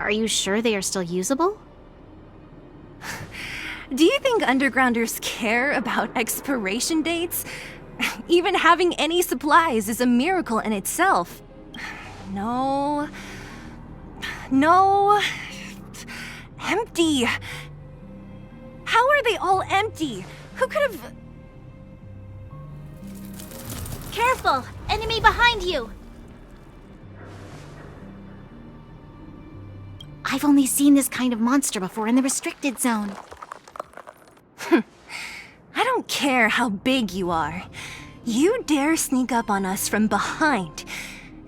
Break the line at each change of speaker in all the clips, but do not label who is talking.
Are you sure they are still usable?
Do you think undergrounders care about expiration dates? Even having any supplies is a miracle in itself. No. No. Empty. How are they all empty? Who could have...
Careful! Enemy behind you! I've only seen this kind of monster before in the restricted zone.
I don't care how big you are. You dare sneak up on us from behind.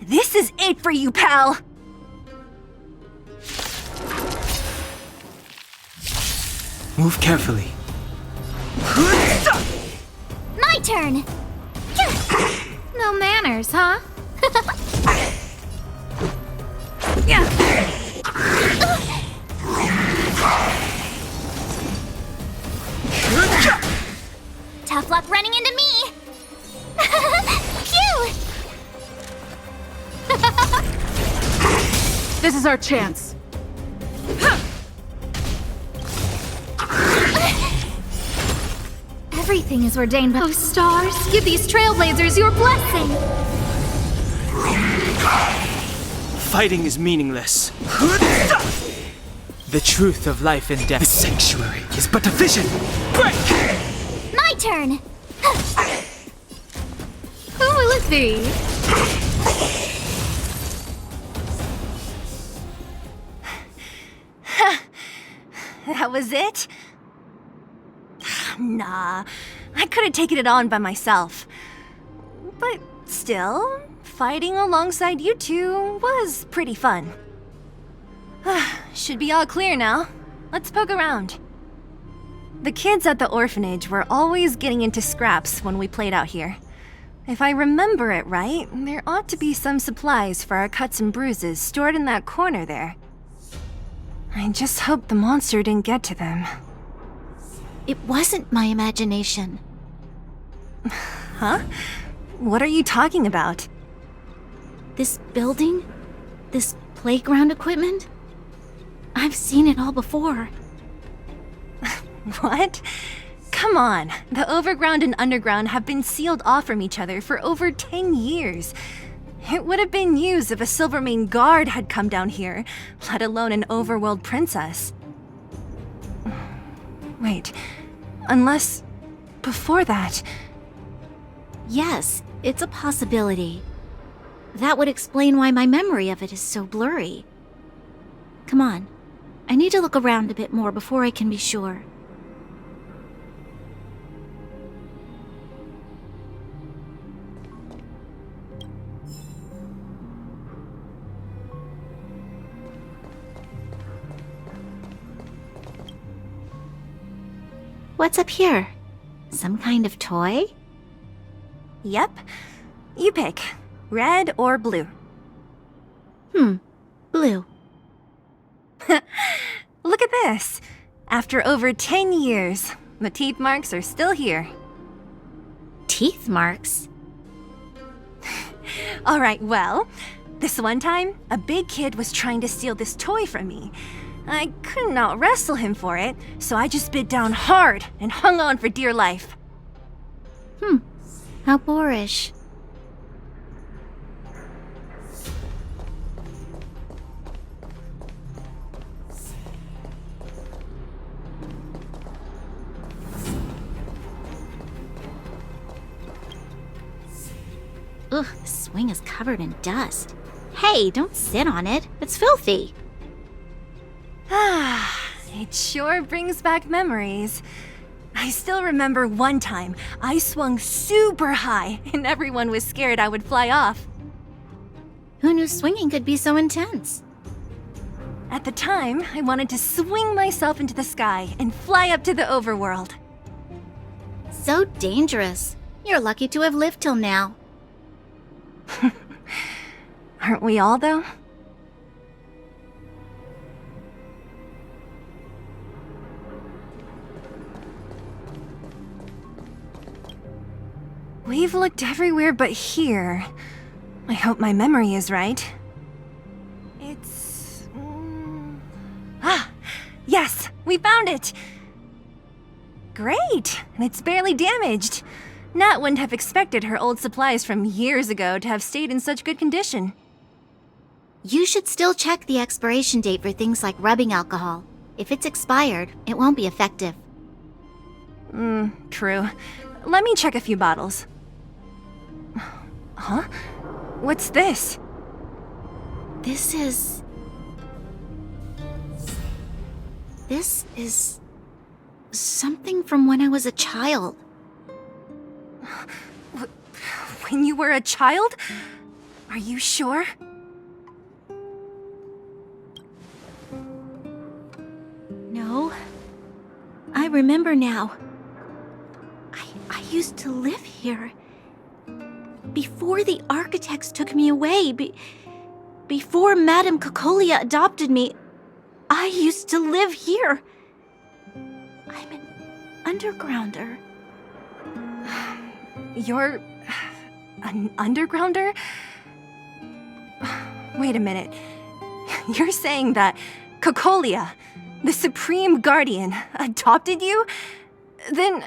This is it for you, pal!
Move carefully.
My turn! No manners, huh? Tough luck running into me! Phew!
This is our chance.
Everything is ordained by... Oh, stars, give these trailblazers your blessing!
Fighting is meaningless. The truth of life and death. The sanctuary is but a vision. Break!
My turn! Who will it be?
That was it? Nah, I could have taken it on by myself. But still, fighting alongside you two was pretty fun. Should be all clear now. Let's poke around. The kids at the orphanage were always getting into scraps when we played out here. If I remember it right, there ought to be some supplies for our cuts and bruises stored in that corner there. I just hope the monster didn't get to them.
It wasn't my imagination.
Huh? What are you talking about?
This building? This playground equipment? I've seen it all before.
What? Come on, the overground and underground have been sealed off from each other for over 10 years. It would have been news if a Silvermane guard had come down here, let alone an overworld princess. Wait, unless... before that...
Yes, it's a possibility. That would explain why my memory of it is so blurry. Come on, I need to look around a bit more before I can be sure. What's up here? Some kind of toy?
Yep. You pick. Red or blue.
Blue.
Look at this. After over 10 years, the teeth marks are still here.
Teeth marks?
Alright, well, this one time, a big kid was trying to steal this toy from me. I couldn't out-wrestle him for it, so I just bit down hard and hung on for dear life.
How boorish. Ugh, the swing is covered in dust. Hey, don't sit on it. It's filthy.
It sure brings back memories. I still remember one time I swung super high and everyone was scared I would fly off.
Who knew swinging could be so intense?
At the time, I wanted to swing myself into the sky and fly up to the overworld.
So dangerous. You're lucky to have lived till now.
Aren't we all, though? We've looked everywhere but here. I hope my memory is right. It's... We found it! Great! And it's barely damaged. Nat wouldn't have expected her old supplies from years ago to have stayed in such good condition.
You should still check the expiration date for things like rubbing alcohol. If it's expired, it won't be effective.
True. Let me check a few bottles. Huh? What's this?
This is something from when I was a child.
When you were a child? Are you sure?
No. I remember now. I used to live here. Before the architects took me away, before Madame Cocolia adopted me, I used to live here. I'm an undergrounder.
You're an undergrounder? Wait a minute. You're saying that Cocolia, the Supreme Guardian, adopted you? Then...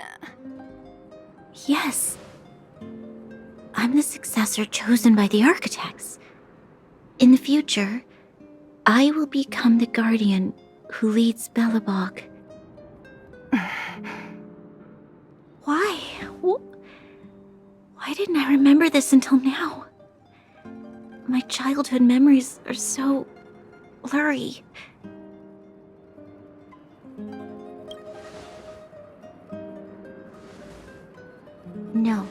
Yes. I'm the successor chosen by the architects. In the future, I will become the guardian who leads Belobog. Why? Why didn't I remember this until now? My childhood memories are so blurry. No.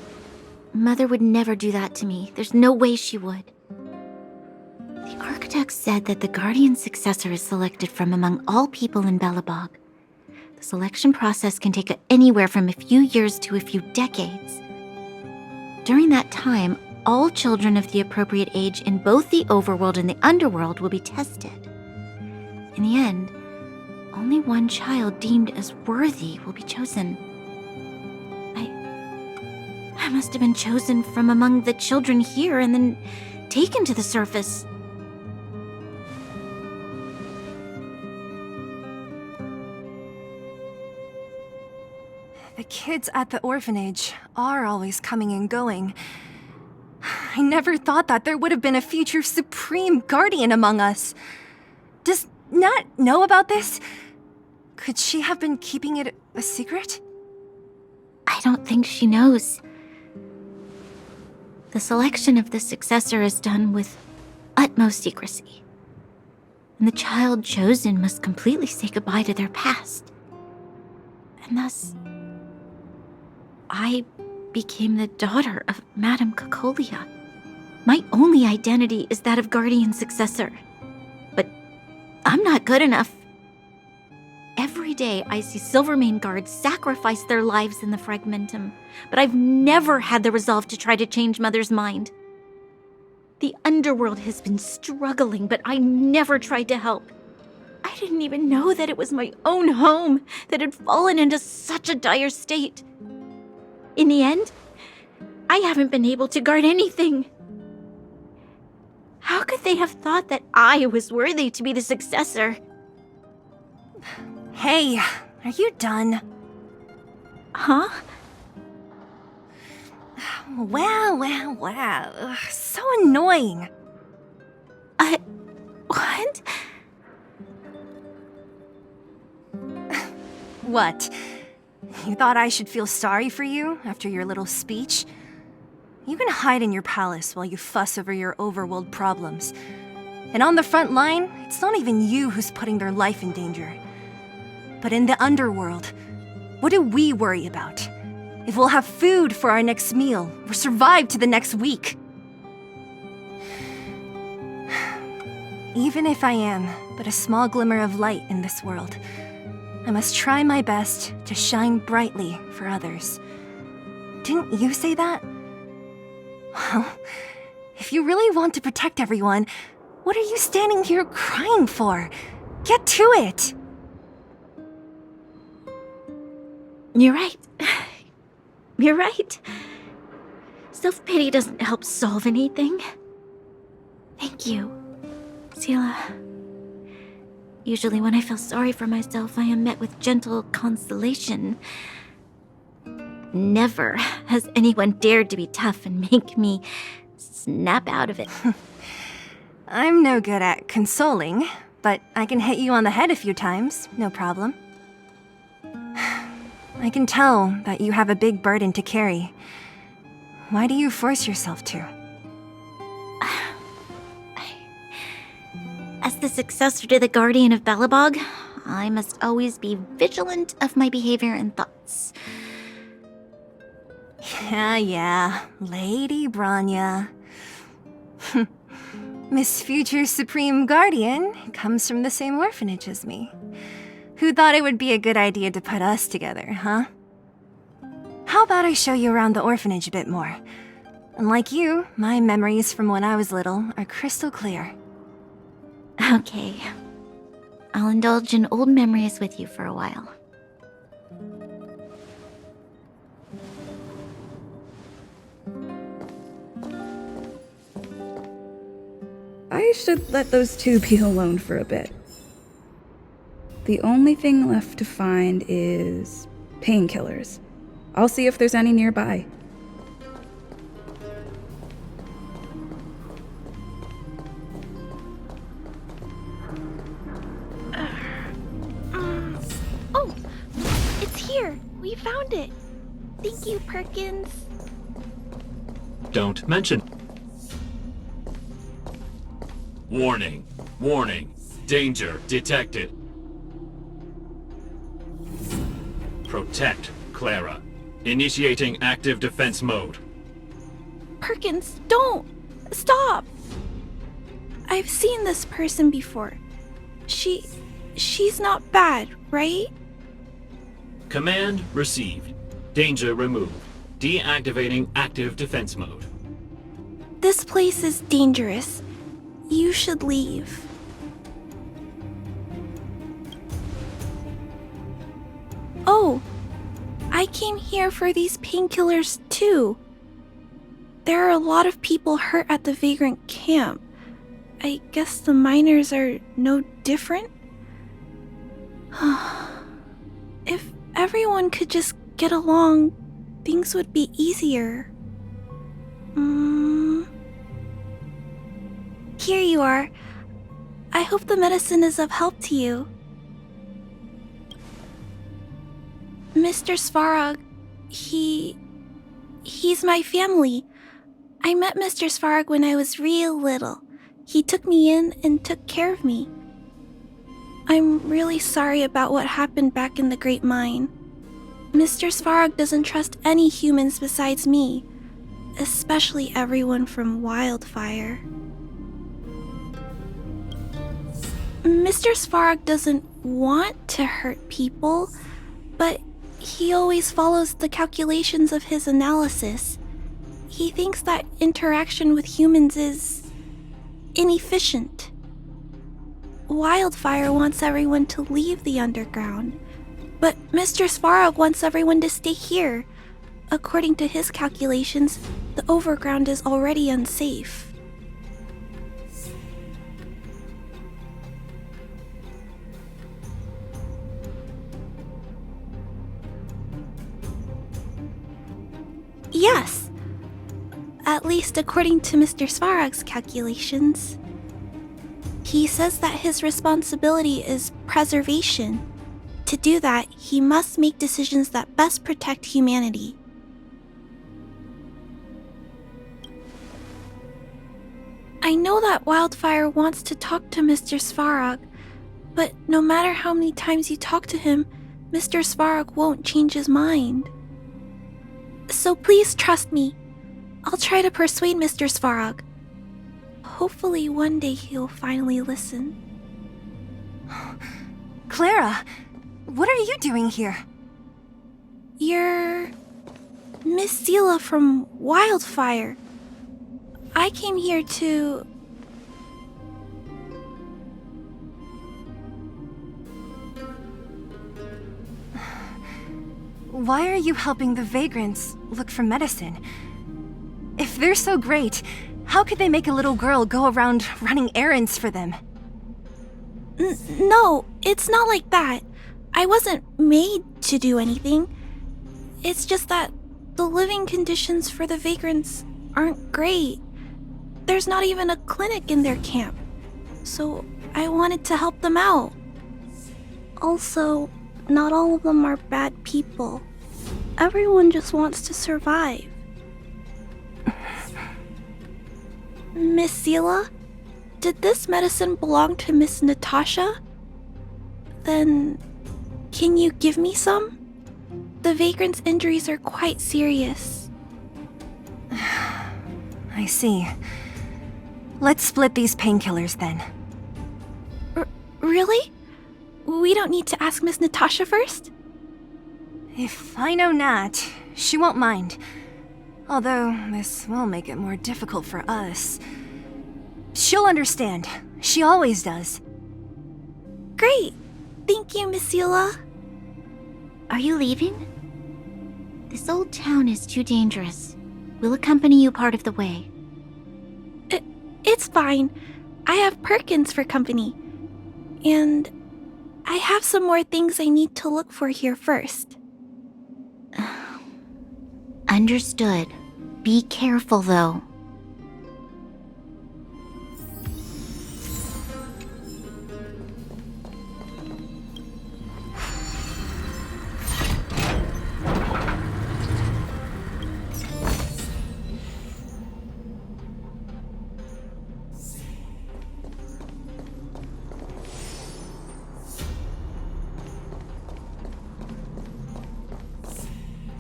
Mother would never do that to me. There's no way she would. The architects said that the guardian successor is selected from among all people in Belobog. The selection process can take anywhere from a few years to a few decades. During that time, all children of the appropriate age in both the overworld and the underworld will be tested. In the end, only one child deemed as worthy will be chosen. I must have been chosen from among the children here and then taken to the surface.
The kids at the orphanage are always coming and going. I never thought that there would have been a future Supreme Guardian among us. Does Nat know about this? Could she have been keeping it a secret?
I don't think she knows. The selection of the successor is done with utmost secrecy. And the child chosen must completely say goodbye to their past. And thus, I became the daughter of Madame Cocolia. My only identity is that of guardian successor. But I'm not good enough. Every day I see Silvermane guards sacrifice their lives in the Fragmentum, but I've never had the resolve to try to change Mother's mind. The underworld has been struggling, but I never tried to help. I didn't even know that it was my own home that had fallen into such a dire state. In the end, I haven't been able to guard anything. How could they have thought that I was worthy to be the successor?
Hey, are you done?
Huh?
Wow. Ugh, so annoying.
What?
What? You thought I should feel sorry for you after your little speech? You can hide in your palace while you fuss over your overworld problems. And on the front line, it's not even you who's putting their life in danger. But in the underworld, what do we worry about? If we'll have food for our next meal, or survive to the next week. Even if I am but a small glimmer of light in this world, I must try my best to shine brightly for others. Didn't you say that? Well, if you really want to protect everyone, what are you standing here crying for? Get to it!
You're right. You're right. Self-pity doesn't help solve anything. Thank you, Sela. Usually when I feel sorry for myself, I am met with gentle consolation. Never has anyone dared to be tough and make me snap out of it.
I'm no good at consoling, but I can hit you on the head a few times, no problem. I can tell that you have a big burden to carry. Why do you force yourself to?
As the successor to the Guardian of Belobog, I must always be vigilant of my behavior and thoughts.
Yeah, Lady Branya. Miss Future Supreme Guardian comes from the same orphanage as me. Who thought it would be a good idea to put us together, huh? How about I show you around the orphanage a bit more? Unlike you, my memories from when I was little are crystal clear.
Okay. I'll indulge in old memories with you for a while.
I should let those two be alone for a bit. The only thing left to find is painkillers. I'll see if there's any nearby.
Oh, it's here. We found it. Thank you, Perkins.
Don't mention. Warning. Warning. Danger detected. Protect Clara. Initiating active defense mode.
Perkins, don't! Stop! I've seen this person before. She's not bad, right?
Command received. Danger removed. Deactivating active defense mode.
This place is dangerous. You should leave. Oh, I came here for these painkillers too. There are a lot of people hurt at the vagrant camp. I guess the miners are no different? If everyone could just get along, things would be easier. Here you are. I hope the medicine is of help to you. Mr. Svarog, he's my family. I met Mr. Svarog when I was real little. He took me in and took care of me. I'm really sorry about what happened back in the Great Mine. Mr. Svarog doesn't trust any humans besides me, especially everyone from Wildfire. Mr. Svarog doesn't want to hurt people, but he always follows the calculations of his analysis. He thinks that interaction with humans is inefficient. Wildfire wants everyone to leave the underground, but Mr. Svarog wants everyone to stay here. According to his calculations, the overground is already unsafe. Yes. At least according to Mr. Svarog's calculations. He says that his responsibility is preservation. To do that, he must make decisions that best protect humanity. I know that Wildfire wants to talk to Mr. Svarog, but no matter how many times you talk to him, Mr. Svarog won't change his mind. So please trust me. I'll try to persuade Mr. Svarog. Hopefully one day he'll finally listen.
Clara, what are you doing here?
You're Miss Seela from Wildfire. I came here to...
Why are you helping the vagrants look for medicine? If they're so great, how could they make a little girl go around running errands for them?
No, it's not like that. I wasn't made to do anything. It's just that the living conditions for the vagrants aren't great. There's not even a clinic in their camp. So I wanted to help them out. Also, not all of them are bad people. Everyone just wants to survive. Miss Seela, did this medicine belong to Miss Natasha? Then, can you give me some? The vagrant's injuries are quite serious.
I see. Let's split these painkillers then.
Really? We don't need to ask Miss Natasha first?
If I know Nat, she won't mind. Although, this will make it more difficult for us. She'll understand. She always does.
Great! Thank you, Miss Seela.
Are you leaving? This old town is too dangerous. We'll accompany you part of the way.
It's fine. I have Perkins for company. And I have some more things I need to look for here first.
Understood. Be careful, though.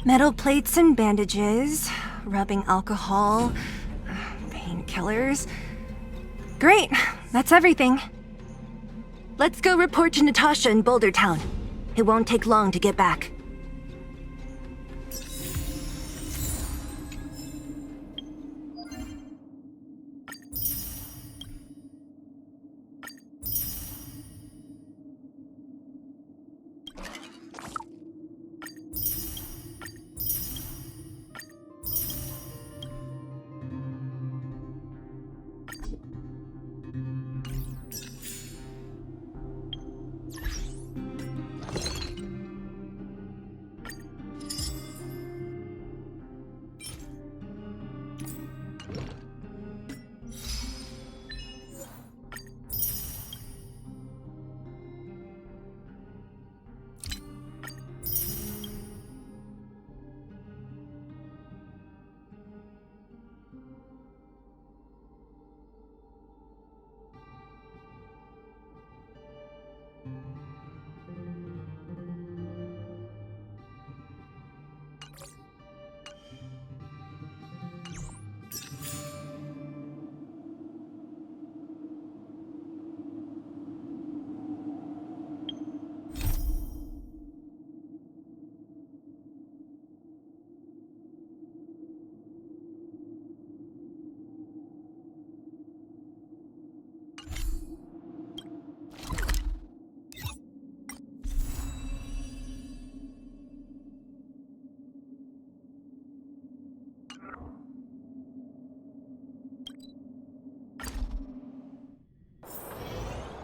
Metal plates and bandages, rubbing alcohol, painkillers. Great, that's everything. Let's go report to Natasha in Boulder Town. It won't take long to get back.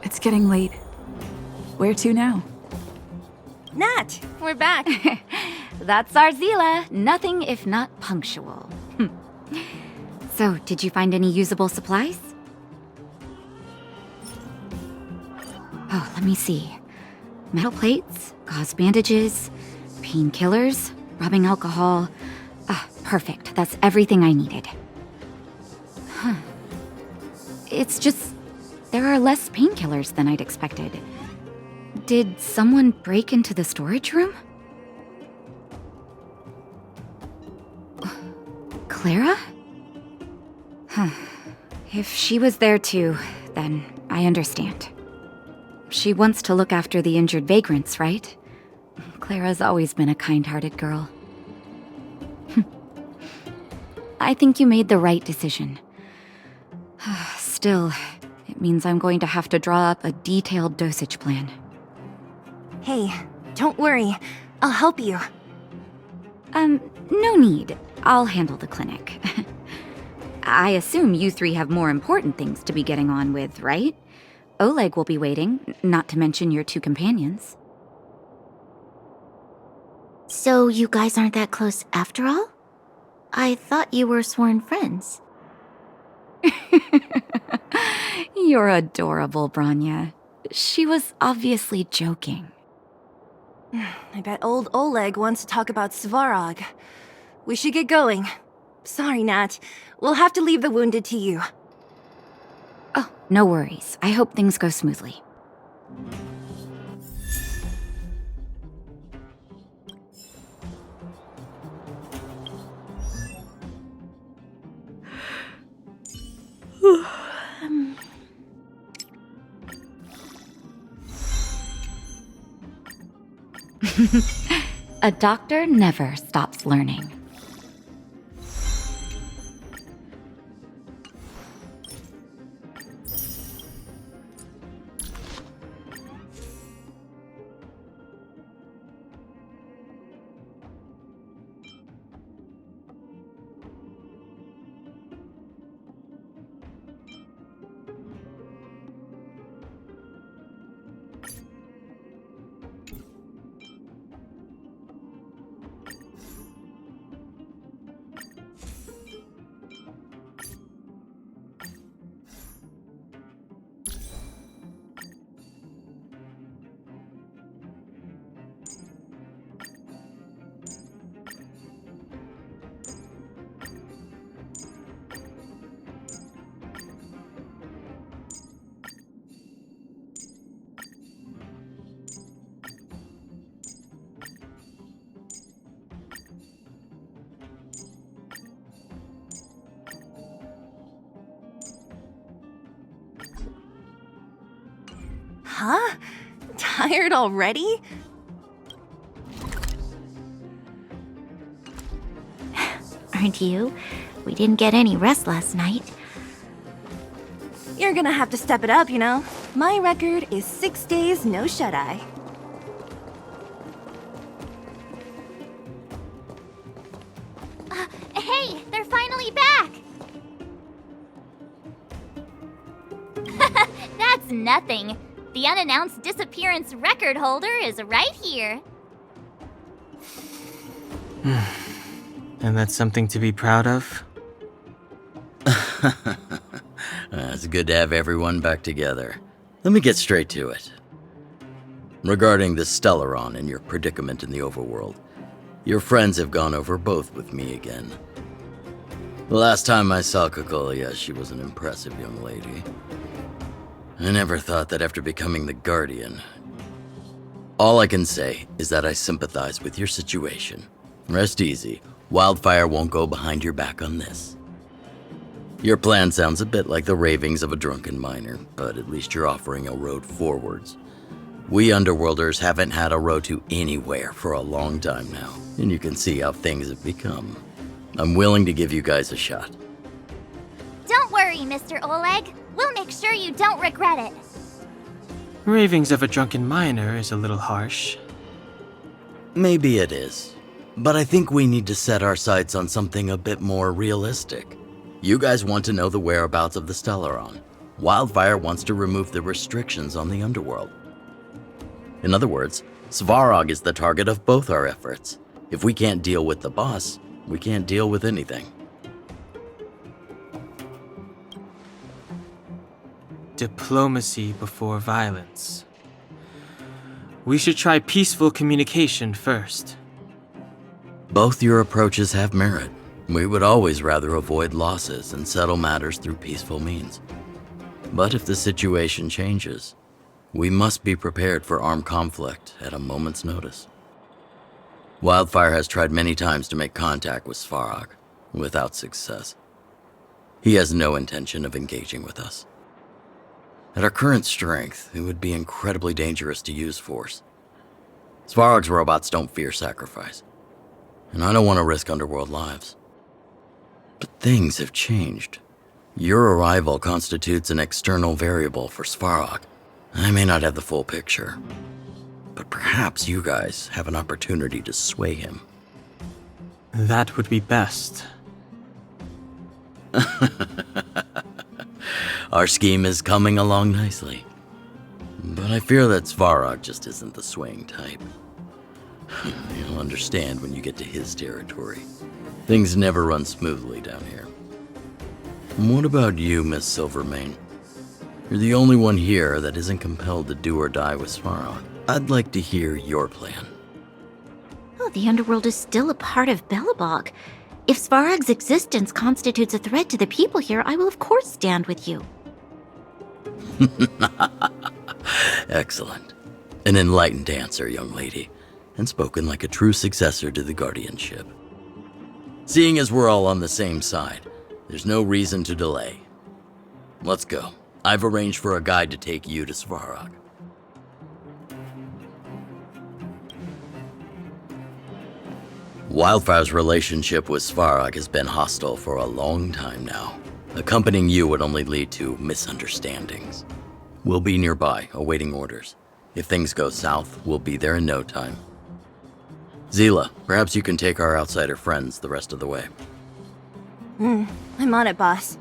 It's getting late. Where to now?
Nat, we're back.
That's our Zila. Nothing if not punctual. So, did you find any usable supplies? Oh, let me see. Metal plates, gauze bandages, painkillers, rubbing alcohol. Ah, perfect. That's everything I needed. Huh. It's just, there are less painkillers than I'd expected. Did someone break into the storage room? Clara? Huh. If she was there too, then I understand. She wants to look after the injured vagrants, right? Clara's always been a kind-hearted girl. I think you made the right decision. Still, it means I'm going to have to draw up a detailed dosage plan.
Hey, don't worry. I'll help you.
No need. I'll handle the clinic. I assume you three have more important things to be getting on with, right? Oleg will be waiting, not to mention your two companions.
So you guys aren't that close after all? I thought you were sworn friends.
You're adorable, Branya. She was obviously joking.
I bet old Oleg wants to talk about Svarog. We should get going. Sorry, Nat. We'll have to leave the wounded to you.
Oh, no worries. I hope things go smoothly. A doctor never stops learning.
Huh? Tired already?
Aren't you? We didn't get any rest last night.
You're gonna have to step it up, you know. My record is 6 days, no shut-eye.
Hey, they're finally back!
That's nothing. The unannounced disappearance record holder is right here.
And that's something to be proud of?
It's good to have everyone back together. Let me get straight to it. Regarding the Stellaron and your predicament in the overworld, your friends have gone over both with me again. The last time I saw Kokolia, she was an impressive young lady. I never thought that after becoming the Guardian. All I can say is that I sympathize with your situation. Rest easy. Wildfire won't go behind your back on this. Your plan sounds a bit like the ravings of a drunken miner, but at least you're offering a road forwards. We Underworlders haven't had a road to anywhere for a long time now, and you can see how things have become. I'm willing to give you guys a shot.
Don't worry, Mr. Oleg. We'll make sure you don't regret it.
Ravings of a drunken miner is a little harsh.
Maybe it is, but I think we need to set our sights on something a bit more realistic. You guys want to know the whereabouts of the Stellaron. Wildfire wants to remove the restrictions on the underworld. In other words, Svarog is the target of both our efforts. If we can't deal with the boss, we can't deal with anything.
Diplomacy before violence. We should try peaceful communication first.
Both your approaches have merit. We would always rather avoid losses and settle matters through peaceful means. But if the situation changes, we must be prepared for armed conflict at a moment's notice. Wildfire has tried many times to make contact with Svarog, without success. He has no intention of engaging with us. At our current strength, it would be incredibly dangerous to use force. Svarog's robots don't fear sacrifice, and I don't want to risk Underworld lives. But things have changed. Your arrival constitutes an external variable for Svarog. I may not have the full picture, but perhaps you guys have an opportunity to sway him.
That would be best.
Our scheme is coming along nicely. But I fear that Svarog just isn't the swaying type. You'll understand when you get to his territory. Things never run smoothly down here. And what about you, Miss Silvermane? You're the only one here that isn't compelled to do or die with Svarog. I'd like to hear your plan.
Oh, the underworld is still a part of Belobog. If Svarog's existence constitutes a threat to the people here, I will of course stand with you.
Excellent. An enlightened answer, young lady, and spoken like a true successor to the guardianship. Seeing as we're all on the same side, there's no reason to delay. Let's go. I've arranged for a guide to take you to Svarog. Wildfire's relationship with Svarog has been hostile for a long time now. Accompanying you would only lead to misunderstandings. We'll be nearby, awaiting orders. If things go south, we'll be there in no time. Zila, perhaps you can take our outsider friends the rest of the way.
I'm on it, boss.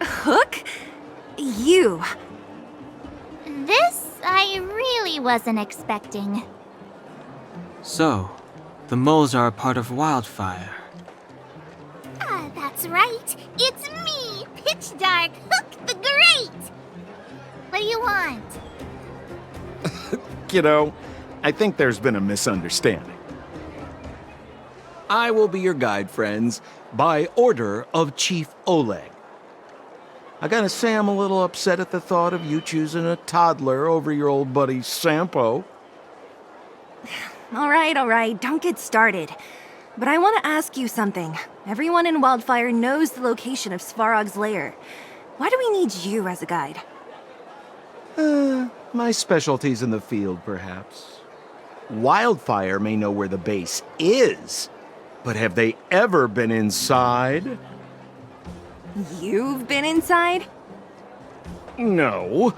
Hook? You.
This I really wasn't expecting.
So, the moles are a part of Wildfire.
Ah, that's right. It's me, Pitch Dark Hook the Great. What do you want?
Kiddo, I think there's been a misunderstanding. I will be your guide, friends, by order of Chief Oleg. I gotta say I'm a little upset at the thought of you choosing a toddler over your old buddy Sampo.
All right, don't get started. But I want to ask you something. Everyone in Wildfire knows the location of Svarog's lair. Why do we need you as a guide?
My specialty's in the field, perhaps. Wildfire may know where the base is, but have they ever been inside?
You've been inside?
No,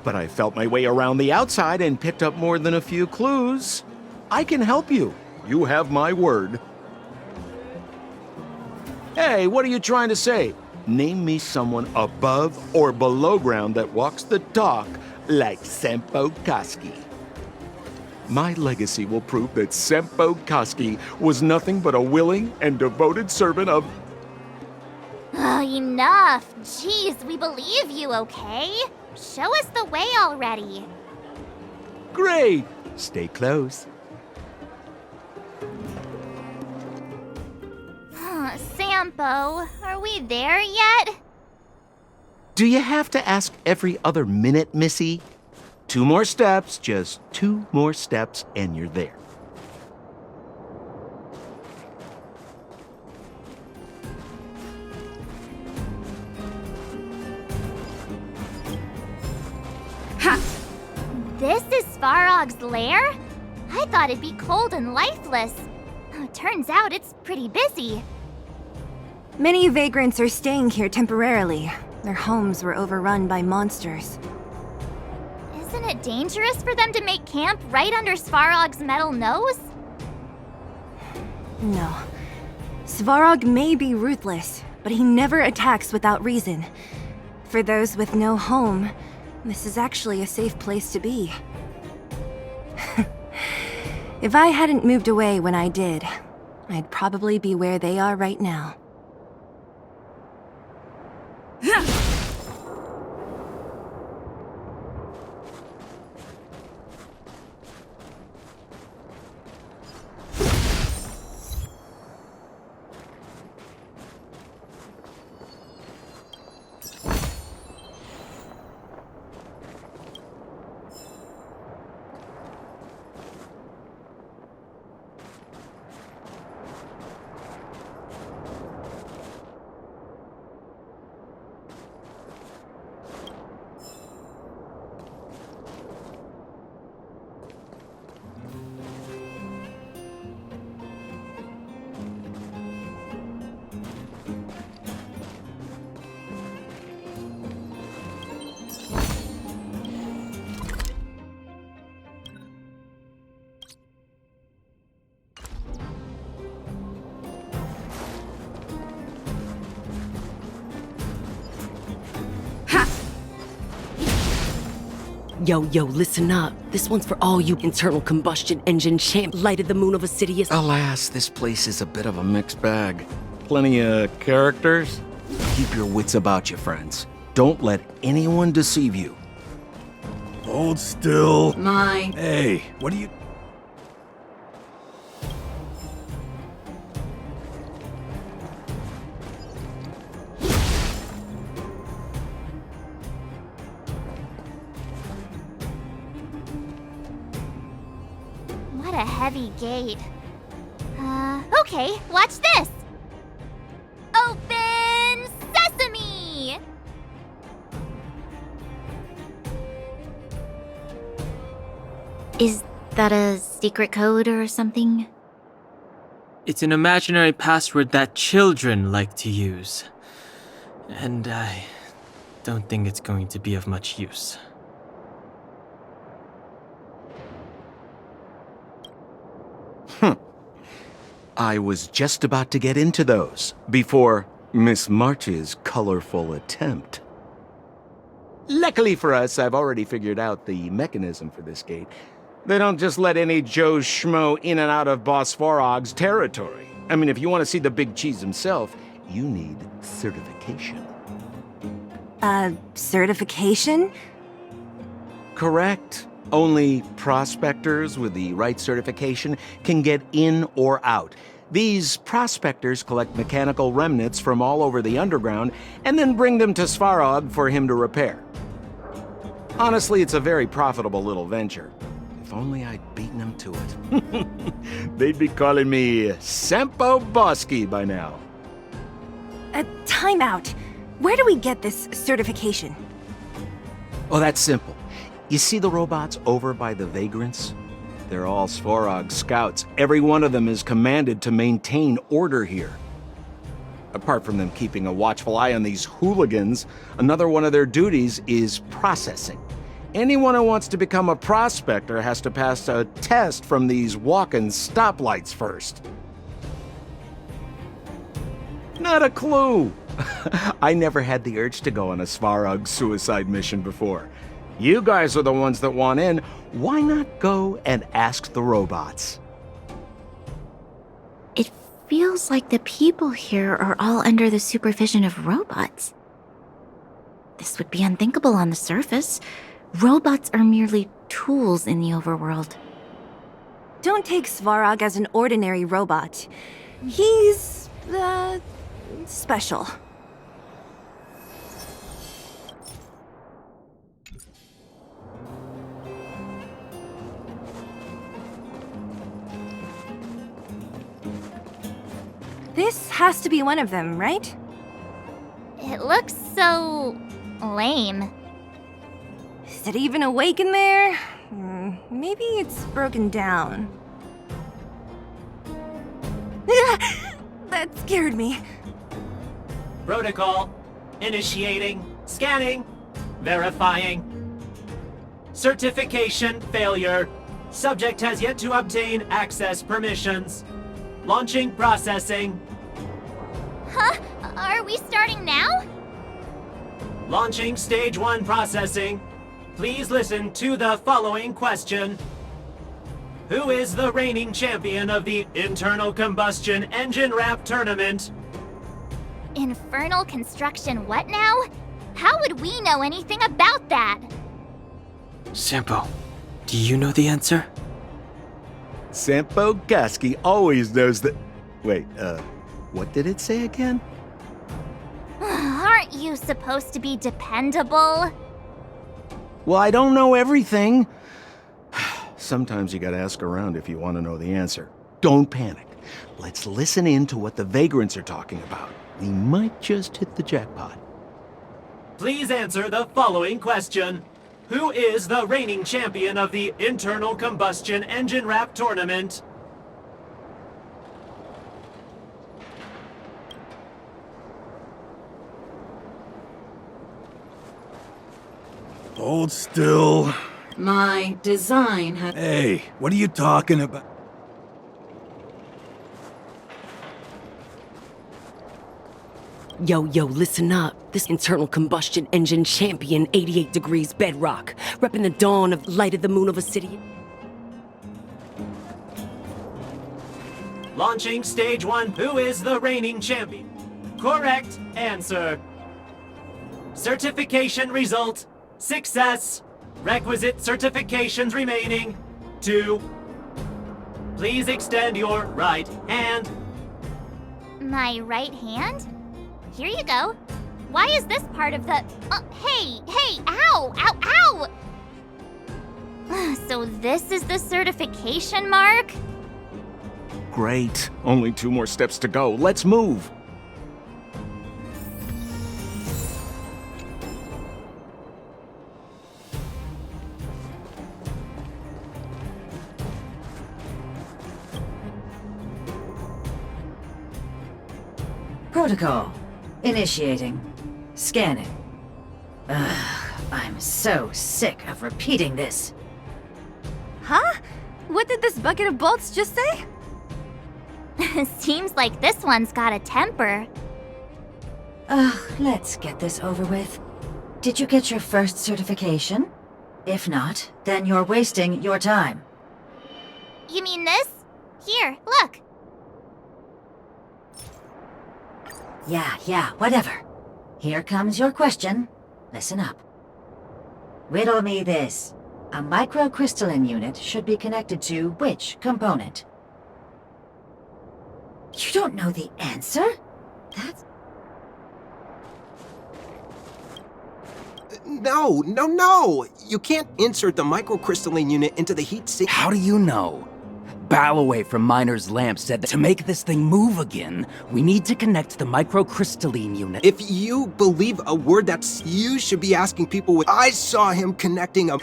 but I felt my way around the outside and picked up more than a few clues. I can help you. You have my word. Hey, what are you trying to say? Name me someone above or below ground that walks the talk like Sempo Koski. My legacy will prove that Sempo Koski was nothing but a willing and devoted servant of...
Oh, enough. Jeez, we believe you, okay? Show us the way already.
Great! Stay close.
Sampo, are we there yet?
Do you have to ask every other minute, Missy? 2 more steps, just 2 more steps, and you're there.
This is Svarog's lair? I thought it'd be cold and lifeless. Turns out it's pretty busy.
Many vagrants are staying here temporarily. Their homes were overrun by monsters.
Isn't it dangerous for them to make camp right under Svarog's metal nose?
No. Svarog may be ruthless, but he never attacks without reason. For those with no home, this is actually a safe place to be. If I hadn't moved away when I did, I'd probably be where they are right now.
Yo, listen up. This one's for all you internal combustion engine champ light of the moon of Assidious.
Alas, this place is a bit of a mixed bag. Plenty of characters. Keep your wits about you, friends. Don't let anyone deceive you.
Hold still.
Mine.
Hey, what are you...
What a heavy gate. Okay, watch this! Open sesame!
Is that a secret code or something?
It's an imaginary password that children like to use. And I don't think it's going to be of much use.
I was just about to get into those before Miss March's colorful attempt. Luckily for us, I've already figured out the mechanism for this gate. They don't just let any Joe Schmo in and out of Boss Svarog's territory. I mean, if you want to see the big cheese himself, you need certification.
Certification?
Correct. Only prospectors with the right certification can get in or out. These prospectors collect mechanical remnants from all over the underground and then bring them to Svarog for him to repair. Honestly, it's a very profitable little venture. If only I'd beaten them to it. They'd be calling me Sempo Bosky by now.
Time out. Where do we get this certification?
Oh, that's simple. You see the robots over by the vagrants? They're all Svarog scouts. Every one of them is commanded to maintain order here. Apart from them keeping a watchful eye on these hooligans, another one of their duties is processing. Anyone who wants to become a prospector has to pass a test from these walking stoplights first. Not a clue. I never had the urge to go on a Svarog suicide mission before. You guys are the ones that want in. Why not go and ask the robots?
It feels like the people here are all under the supervision of robots. This would be unthinkable on the surface. Robots are merely tools in the overworld.
Don't take Svarog as an ordinary robot. He's, special. This has to be one of them, right?
It looks so lame.
Is it even awake in there? Maybe it's broken down. That scared me.
Protocol. Initiating. Scanning. Verifying. Certification failure. Subject has yet to obtain access permissions. Launching processing.
Huh? Are we starting now?
Launching stage 1 processing. Please listen to the following question. Who is the reigning champion of the Internal Combustion Engine Wrap Tournament?
Infernal construction what now? How would we know anything about that?
Sampo, do you know the answer?
Sampo Koski always knows that. Wait, what did it say again?
Aren't you supposed to be dependable?
Well, I don't know everything. Sometimes you gotta ask around if you want to know the answer. Don't panic. Let's listen in to what the vagrants are talking about. We might just hit the jackpot.
Please answer the following question. Who is the reigning champion of the Internal Combustion Engine Wrap Tournament?
Hold still.
My design had.
Hey, what are you talking about?
Yo, listen up. This internal combustion engine champion, 88 degrees bedrock, repping the dawn of light of the moon of a city.
Launching stage 1. Who is the reigning champion? Correct answer. Certification result. Success. Requisite certifications remaining. 2. Please extend your right hand.
My right hand? Here you go. Why is this part of the... hey, ow, ow, ow! So this is the certification mark?
Great. Only 2 more steps to go. Let's move.
Protocol. Initiating. Scanning. Ugh, I'm so sick of repeating this.
Huh? What did this bucket of bolts just say?
Seems like this one's got a temper.
Ugh, let's get this over with. Did you get your first certification? If not, then you're wasting your time.
You mean this? Here, look.
Yeah, whatever. Here comes your question. Listen up. Riddle me this. A microcrystalline unit should be connected to which component? You don't know the answer? That's...
No! You can't insert the microcrystalline unit into the heat sink.
How do you know? Balloway from Miner's Lamp said that to make this thing move again, we need to connect the microcrystalline unit.
If you believe a word that's... You should be asking people with... I saw him connecting a...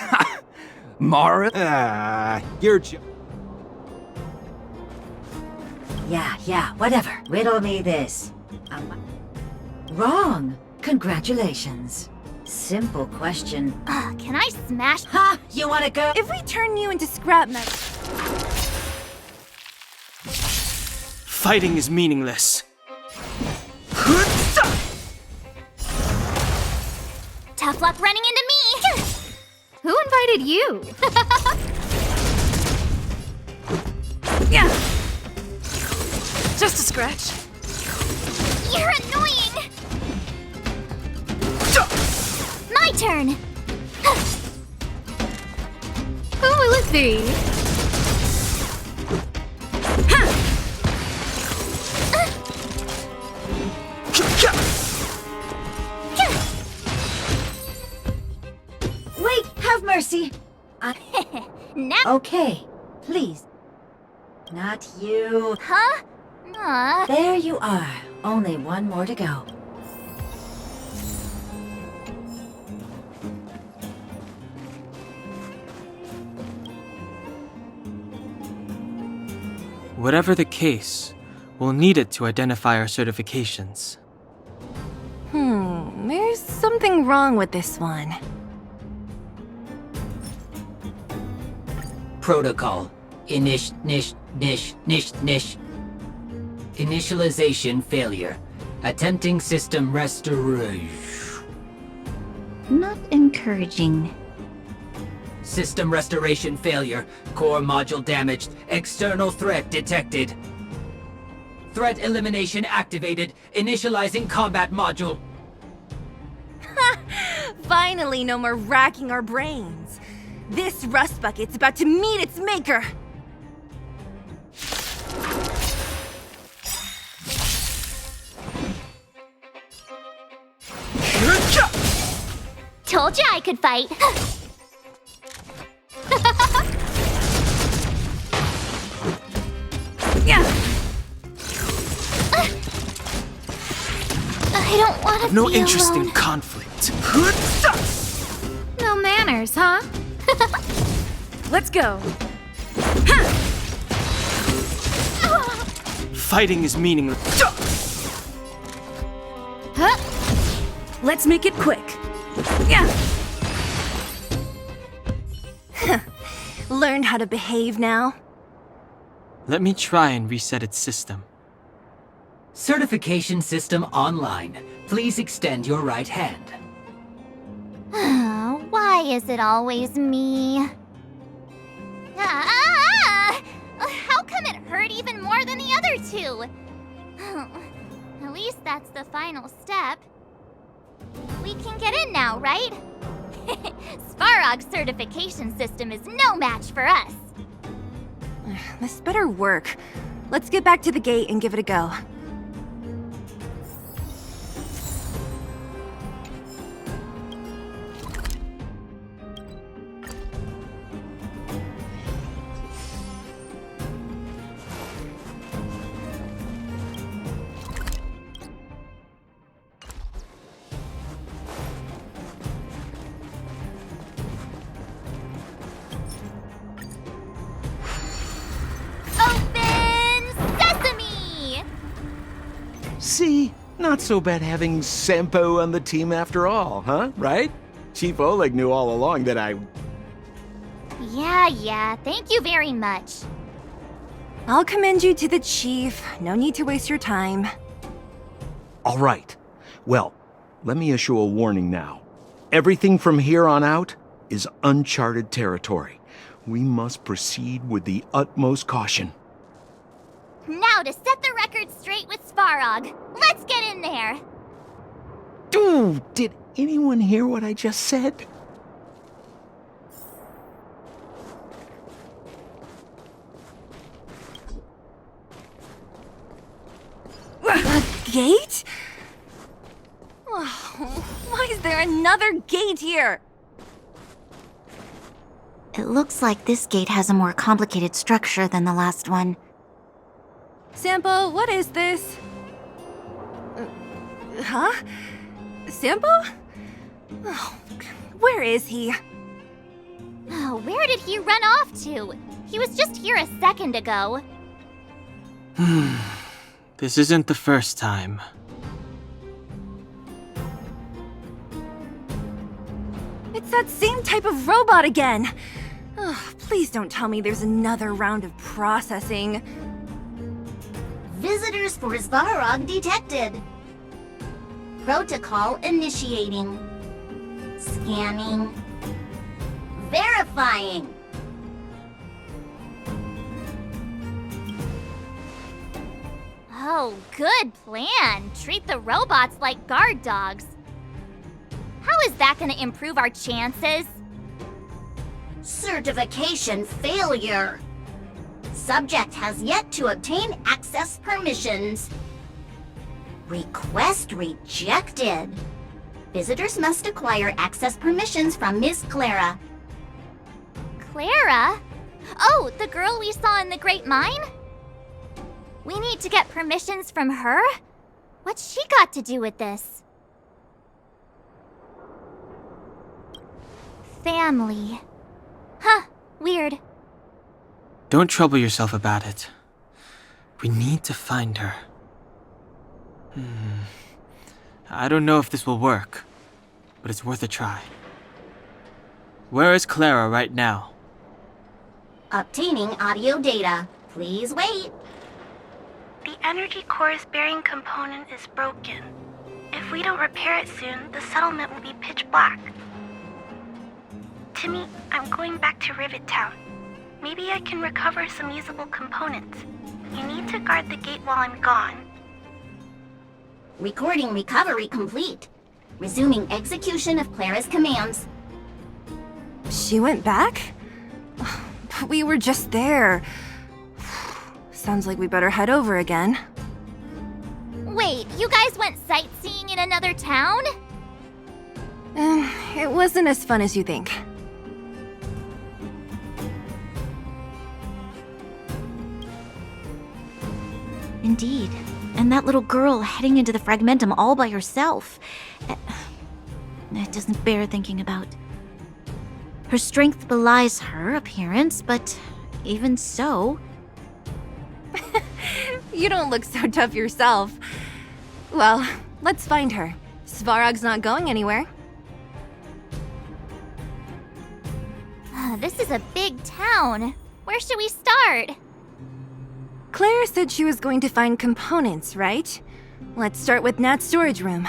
Mara?
You're...
Yeah, whatever. Riddle me this. Wrong. Congratulations. Simple question.
Can I smash...
Ha! You wanna go?
If we turn you into scrap metal...
Fighting is meaningless.
Tough luck running into me!
Who invited you? Yeah. Just a scratch.
You're annoying! My turn!
Who will it be?
Wait, have mercy.
Now...
Okay, please. Not you.
Huh?
There you are. Only one more to go.
Whatever the case, we'll need it to identify our certifications.
There's something wrong with this one.
Protocol. Initialization failure. Attempting system restoration.
Not encouraging.
System restoration failure. Core module damaged. External threat detected. Threat elimination activated. Initializing combat module.
Finally, no more racking our brains. This rust bucket's about to meet its maker.
Told you I could fight. I don't want to
No
be
interest
alone.
in conflict.
No manners, huh?
Let's go.
Fighting is meaningless.
Let's make it quick. Learned how to behave now?
Let me try and reset its system.
Certification system online. Please extend your right hand.
Why is it always me? How come it hurt even more than the other two? At least that's the final step. We can get in now, right? Svarog's certification system is no match for us.
This better work. Let's get back to the gate and give it a go.
See? Not so bad having Sempo on the team after all, huh? Right? Chief Oleg knew all along that I...
Yeah, thank you very much.
I'll commend you to the chief. No need to waste your time.
All right. Well, let me issue a warning now. Everything from here on out is uncharted territory. We must proceed with the utmost caution.
Now to set the record straight with Svarog. Let's get in there.
Dude, did anyone hear what I just said?
A gate? Oh, why is there another gate here?
It looks like this gate has a more complicated structure than the last one.
Sampo, what is this? Huh? Sampo? Oh, where is he?
Oh, where did he run off to? He was just here a second ago.
This isn't the first time.
It's that same type of robot again. Oh, please don't tell me there's another round of processing.
Visitors for Svarog detected. Protocol initiating. Scanning. Verifying.
Oh, good plan. Treat the robots like guard dogs. How is that gonna improve our chances?
Certification failure. Subject has yet to obtain access permissions. Request rejected. Visitors must acquire access permissions from Miss Clara.
Clara? Oh, the girl we saw in the Great Mine? We need to get permissions from her? What's she got to do with this? Family. Huh, weird.
Don't trouble yourself about it. We need to find her. I don't know if this will work, but it's worth a try. Where is Clara right now?
Obtaining audio data. Please wait.
The energy core's bearing component is broken. If we don't repair it soon, the settlement will be pitch black. Timmy, I'm going back to Rivet Town. Maybe I can recover some usable components. You need to guard the gate while I'm gone.
Recording recovery complete. Resuming execution of Clara's commands.
She went back? But we were just there. Sounds like we better head over again.
Wait, you guys went sightseeing in another town?
It wasn't as fun as you think.
Indeed. And that little girl heading into the Fragmentum all by herself. It doesn't bear thinking about. Her strength belies her appearance, but even so...
You don't look so tough yourself. Well, let's find her. Svarog's not going anywhere.
This is a big town. Where should we start?
Clara said she was going to find components, right? Let's start with Nat's storage room.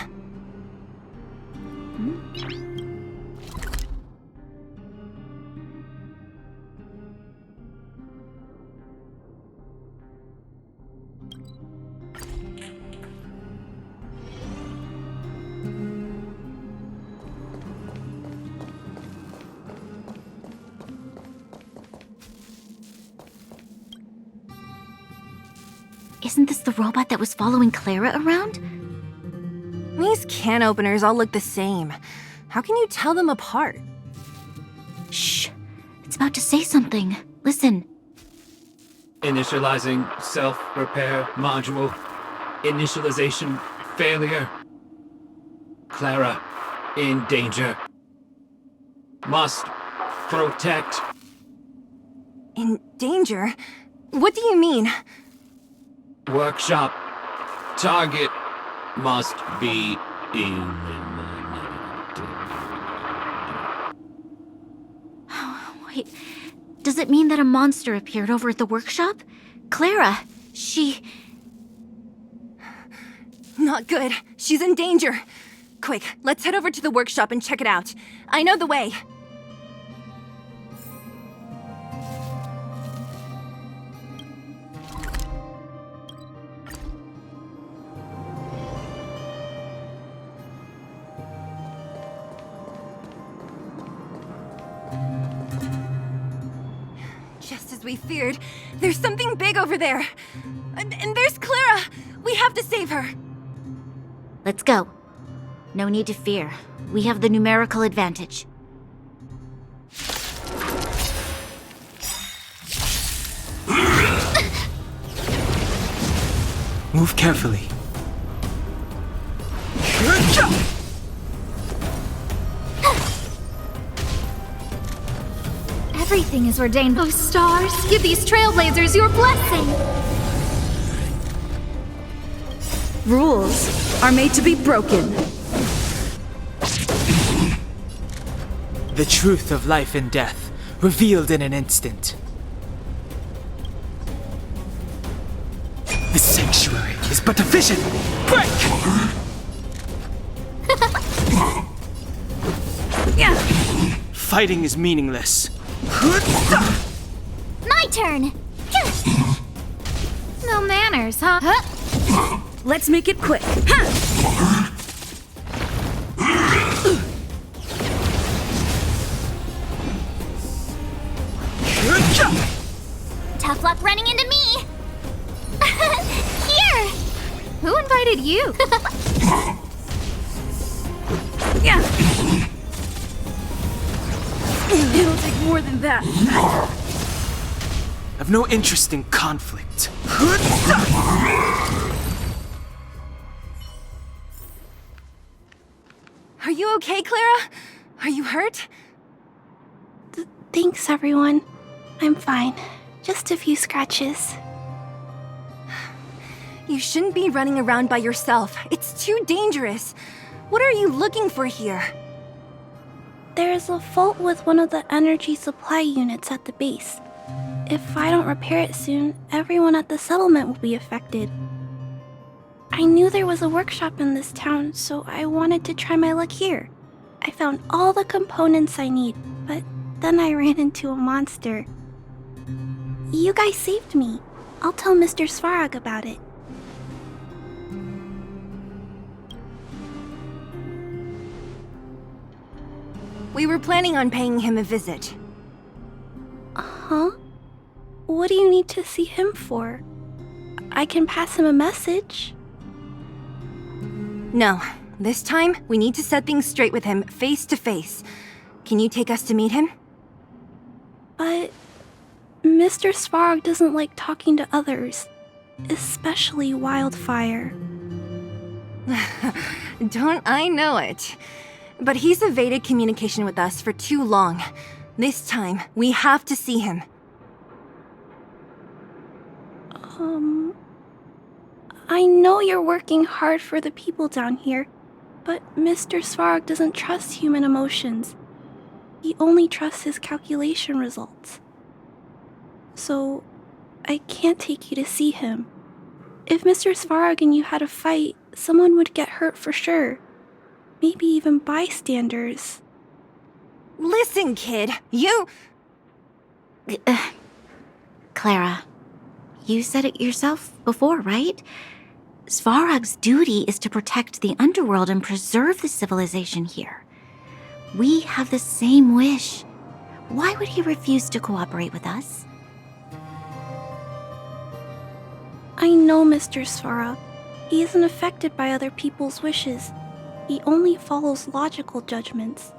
Isn't this the robot that was following Clara around?
These can openers all look the same. How can you tell them apart?
Shh. It's about to say something. Listen.
Initializing self-repair module. Initialization failure. Clara in danger. Must protect.
In danger? What do you mean?
Workshop. Target must be eliminated.
Wait, does it mean that a monster appeared over at the workshop? Clara, she...
Not good. She's in danger. Quick, let's head over to the workshop and check it out. I know the way. Just as we feared, there's something big over there. And there's Clara! We have to save her!
Let's go. No need to fear. We have the numerical advantage.
Move carefully.
Everything is ordained. Oh, stars, give these trailblazers your blessing!
Rules are made to be broken.
The truth of life and death, revealed in an instant. The sanctuary is but a vision! Break! Fighting is meaningless.
My turn! No manners, huh?
Let's make it quick.
Tough luck running into me! Here! Who invited you?
It'll take more than that.
I've no interest in conflict.
Are you okay, Clara? Are you hurt?
Thanks, everyone. I'm fine. Just a few scratches.
You shouldn't be running around by yourself. It's too dangerous. What are you looking for here?
There is a fault with one of the energy supply units at the base. If I don't repair it soon, everyone at the settlement will be affected. I knew there was a workshop in this town, so I wanted to try my luck here. I found all the components I need, but then I ran into a monster. You guys saved me. I'll tell Mr. Svarog about it.
We were planning on paying him a visit.
Huh? What do you need to see him for? I can pass him a message.
No, this time we need to set things straight with him face to face. Can you take us to meet him?
But Mr. Svarog doesn't like talking to others, especially Wildfire.
Don't I know it? But he's evaded communication with us for too long. This time, we have to see him.
I know you're working hard for the people down here, but Mr. Svarog doesn't trust human emotions. He only trusts his calculation results. So, I can't take you to see him. If Mr. Svarog and you had a fight, someone would get hurt for sure. Maybe even bystanders.
Listen, kid, you...
Clara, you said it yourself before, right? Svarog's duty is to protect the underworld and preserve the civilization here. We have the same wish. Why would he refuse to cooperate with us?
I know Mr. Svarog. He isn't affected by other people's wishes. He only follows logical judgments.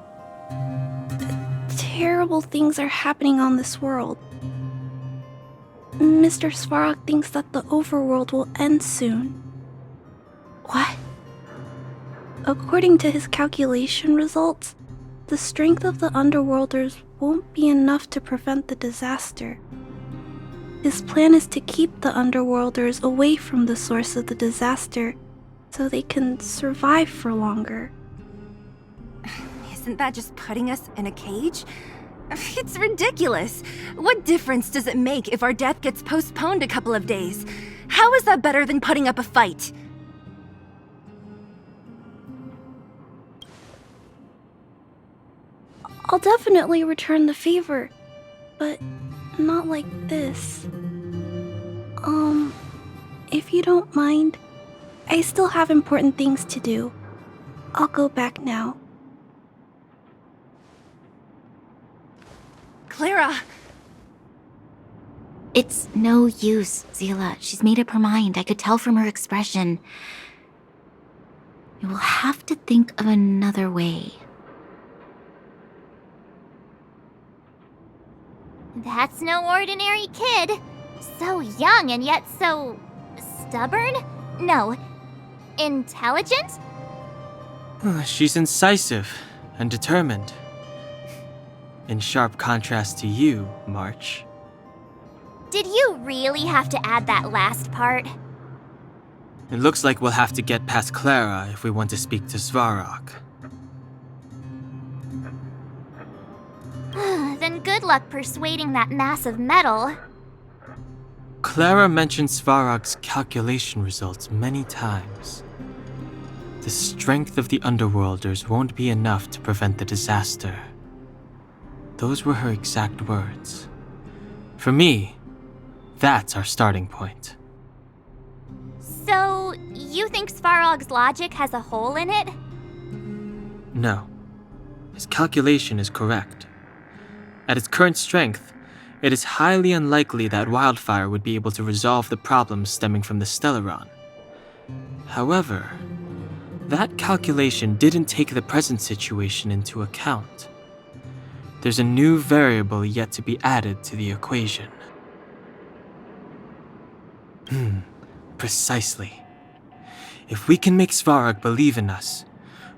Terrible things are happening on this world. Mr. Svarog thinks that the overworld will end soon.
What?
According to his calculation results, the strength of the Underworlders won't be enough to prevent the disaster. His plan is to keep the Underworlders away from the source of the disaster so they can survive for longer.
Isn't that just putting us in a cage? It's ridiculous. What difference does it make if our death gets postponed a couple of days? How is that better than putting up a fight?
I'll definitely return the favor, but not like this. If you don't mind, I still have important things to do. I'll go back now.
Clara!
It's no use, Zila. She's made up her mind. I could tell from her expression. You will have to think of another way.
That's no ordinary kid. So young and yet so... stubborn? No. Intelligent?
She's incisive and determined. In sharp contrast to you, March.
Did you really have to add that last part?
It looks like we'll have to get past Clara if we want to speak to Svarog.
Then good luck persuading that mass of metal.
Clara mentioned Svarog's calculation results many times. The strength of the Underworlders won't be enough to prevent the disaster. Those were her exact words. For me, that's our starting point.
So, you think Svarog's logic has a hole in it?
No. His calculation is correct. At its current strength, it is highly unlikely that Wildfire would be able to resolve the problems stemming from the Stellaron. However, that calculation didn't take the present situation into account. There's a new variable yet to be added to the equation. Precisely. If we can make Svarog believe in us,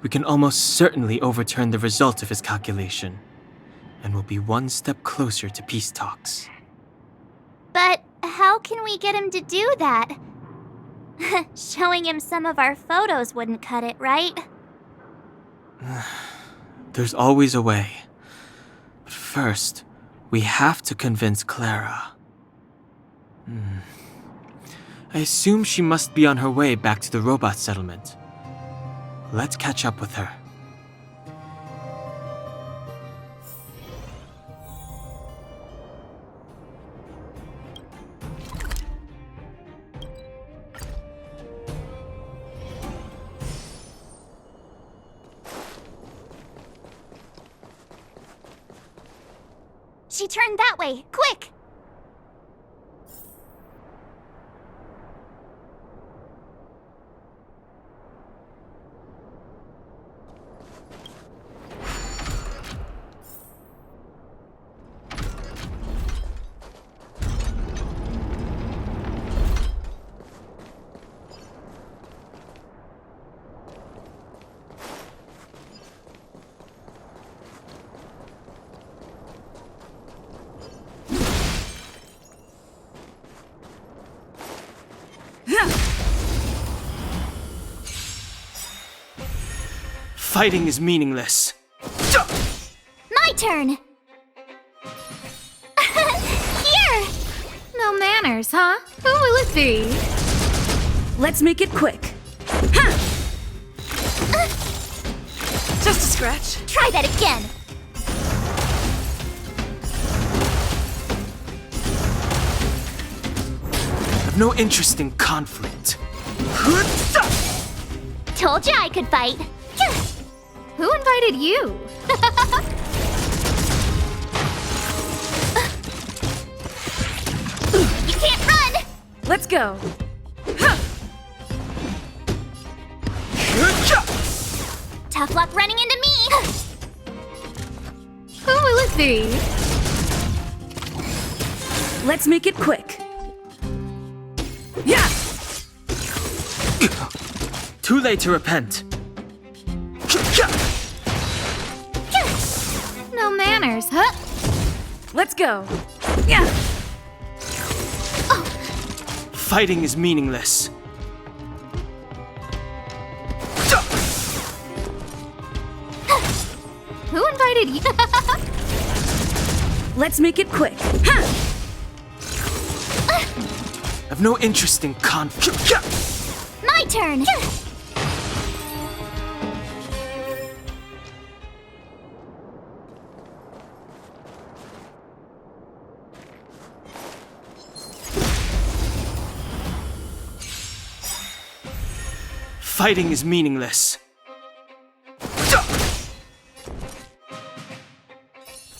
we can almost certainly overturn the result of his calculation, and we'll be one step closer to peace talks.
But how can we get him to do that? Showing him some of our photos wouldn't cut it, right?
There's always a way. But first, we have to convince Clara. I assume she must be on her way back to the robot settlement. Let's catch up with her.
She turned that way! Quick!
Fighting is meaningless.
My turn! Here!
No manners, huh? Who will it be?
Let's make it quick.
Just a scratch.
Try that again!
I've no interest in conflict.
Told ya I could fight!
Who invited you?
You can't run!
Let's go.
Tough luck running into me!
Who will it be?
Let's make it quick. Yeah!
Too late to repent.
No manners, huh?
Let's go. Yeah!
Fighting is meaningless.
Who invited you?
Let's make it quick.
I've no interest in conflict.
My turn!
Fighting is meaningless.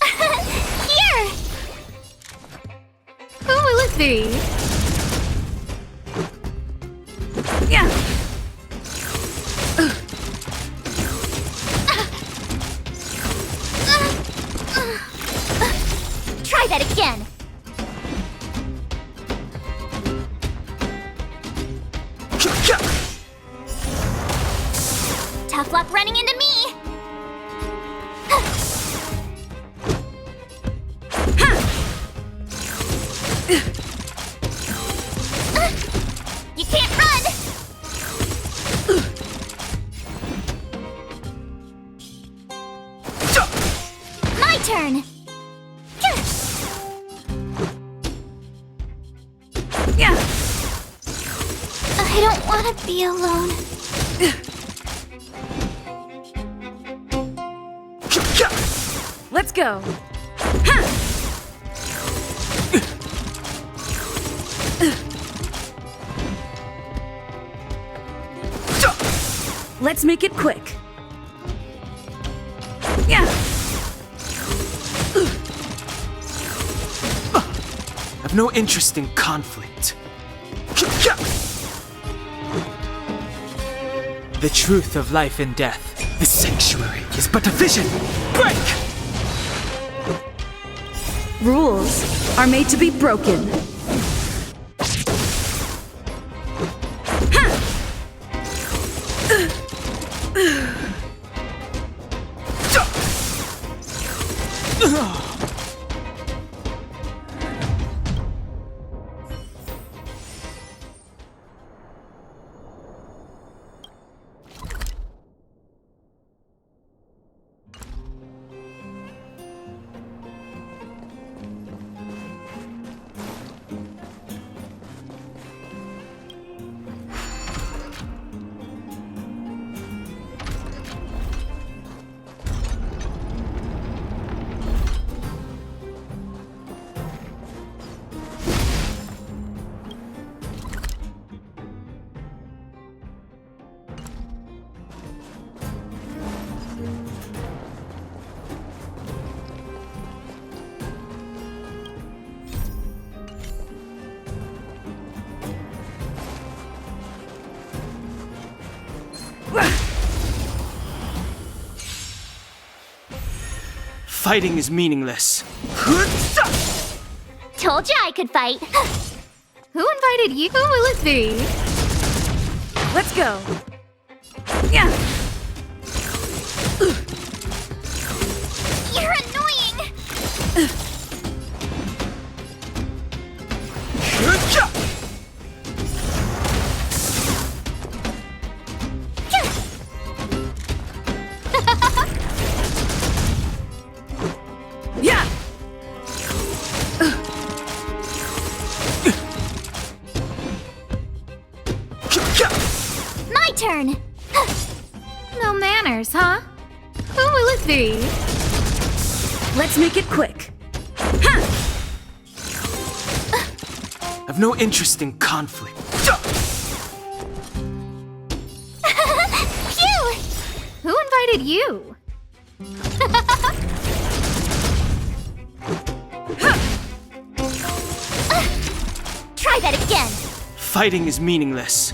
Here!
Who will it be?
Yeah!
Try that again! Tough luck running into me! You can't run! My turn!
Yeah!
I don't want to be alone.
Let's go. Let's make it quick. Yeah!
I've no interest in conflict. The truth of life and death. The sanctuary is but a vision. Break!
Rules are made to be broken.
Fighting is meaningless.
Told you I could fight.
Who invited you? Who will it be?
Let's go. Yeah.
You're annoying.
Yeah.
My turn.
No manners, huh? Who will it be?
Let's make it quick.
I've no interest in conflict.
Phew!
Who invited you?
Try that again.
Fighting is meaningless.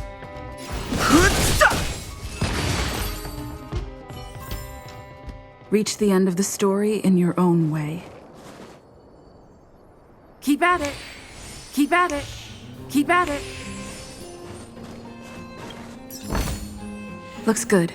Reach the end of the story in your own way. Keep at it. Keep at it. Keep at it. Looks good.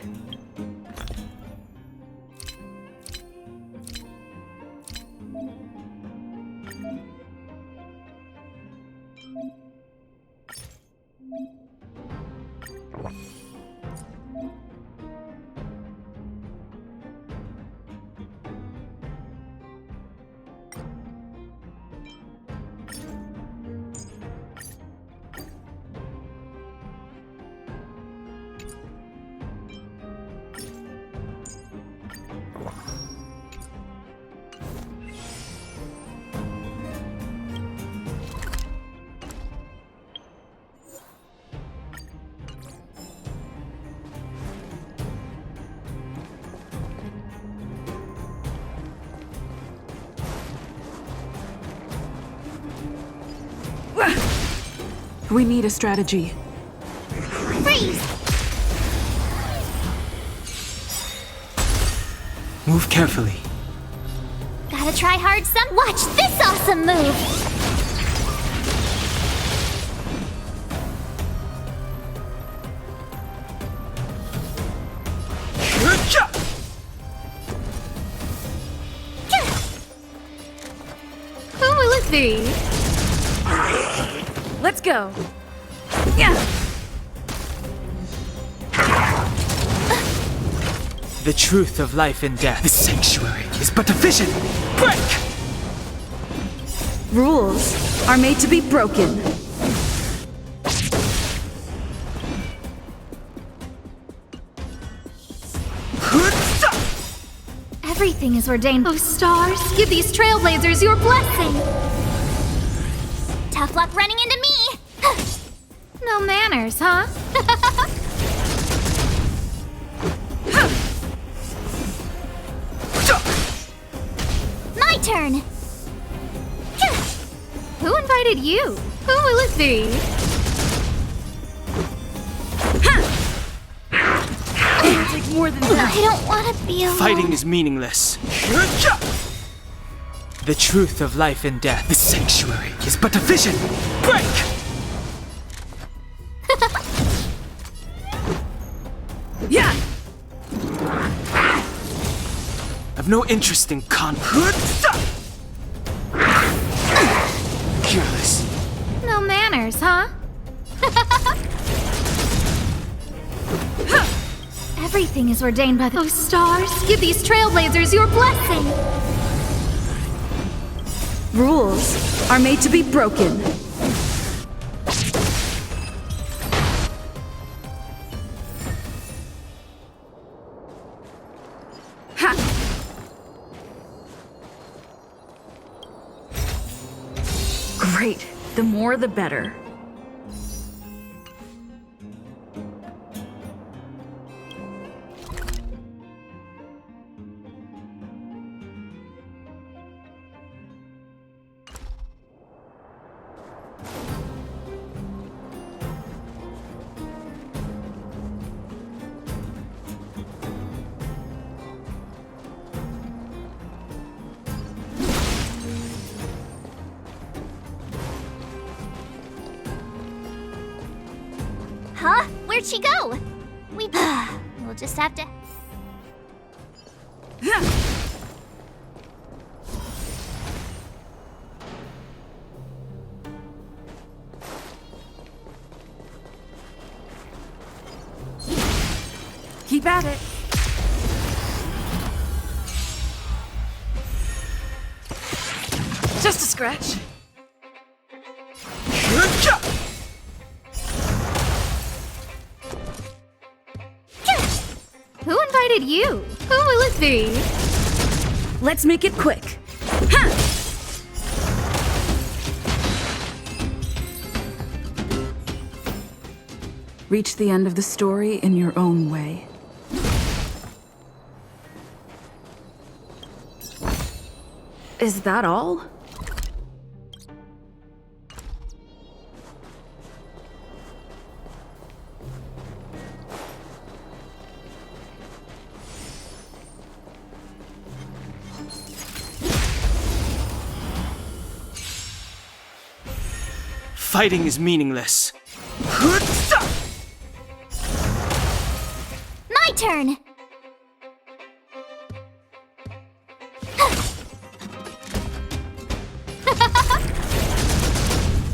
We need a strategy.
Freeze!
Move carefully.
Gotta try hard some. Watch this awesome move!
Who will it be?
Let's go. Yeah.
The truth of life and death. The sanctuary is but a vision. Break!
Rules are made to be broken.
Everything is ordained. Oh, stars, give these trailblazers your blessing.
Tough luck running into me!
No manners, huh?
My turn!
Who invited you? Who will it be?
It'll take more than that.
I don't want to be alone.
Fighting is meaningless. The truth of life and death. The sanctuary is but a vision. Break!
Yeah.
I've no interest in conflict. Careless.
No manners, huh? Everything is ordained by the... Oh, stars, give these trailblazers your blessing.
Rules are made to be broken. Ha! Great. The more the better.
Huh? Where'd she go? We'll just have to...
Keep at it. Just a scratch.
Who invited you? Who will it be?
Let's make it quick. Reach the end of the story in your own way. Is that all?
Fighting is meaningless.
My turn!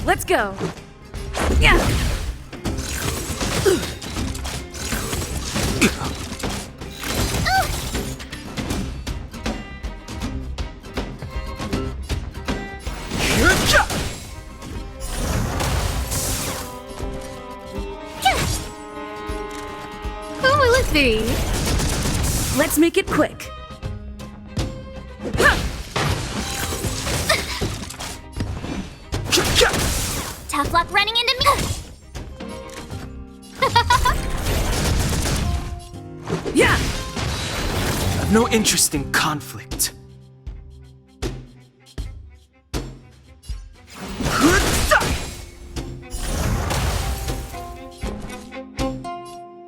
Let's go. Yeah.
Who will it be?
Let's make it quick.
Tough luck running into me!
Yeah!
I've no interest in conflict.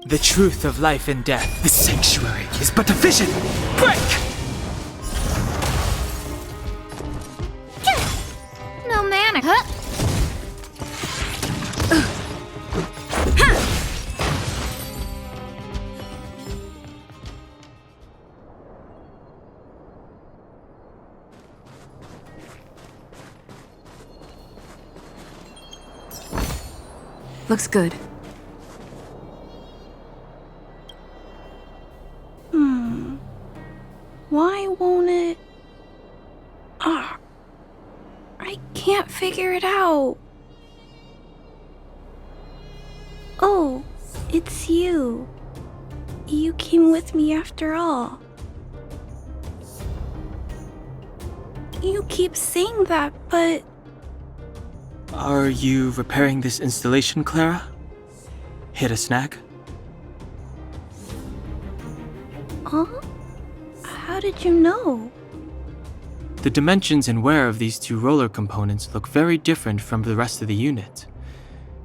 The truth of life and death. The sanctuary is but a vision. Break!
No manner.
Looks good.
Why won't it... I can't figure it out. Oh, it's you. You came with me after all. You keep saying that, but...
Are you repairing this installation, Clara? Hit a snag?
Huh? How did you know?
The dimensions and wear of these two roller components look very different from the rest of the unit.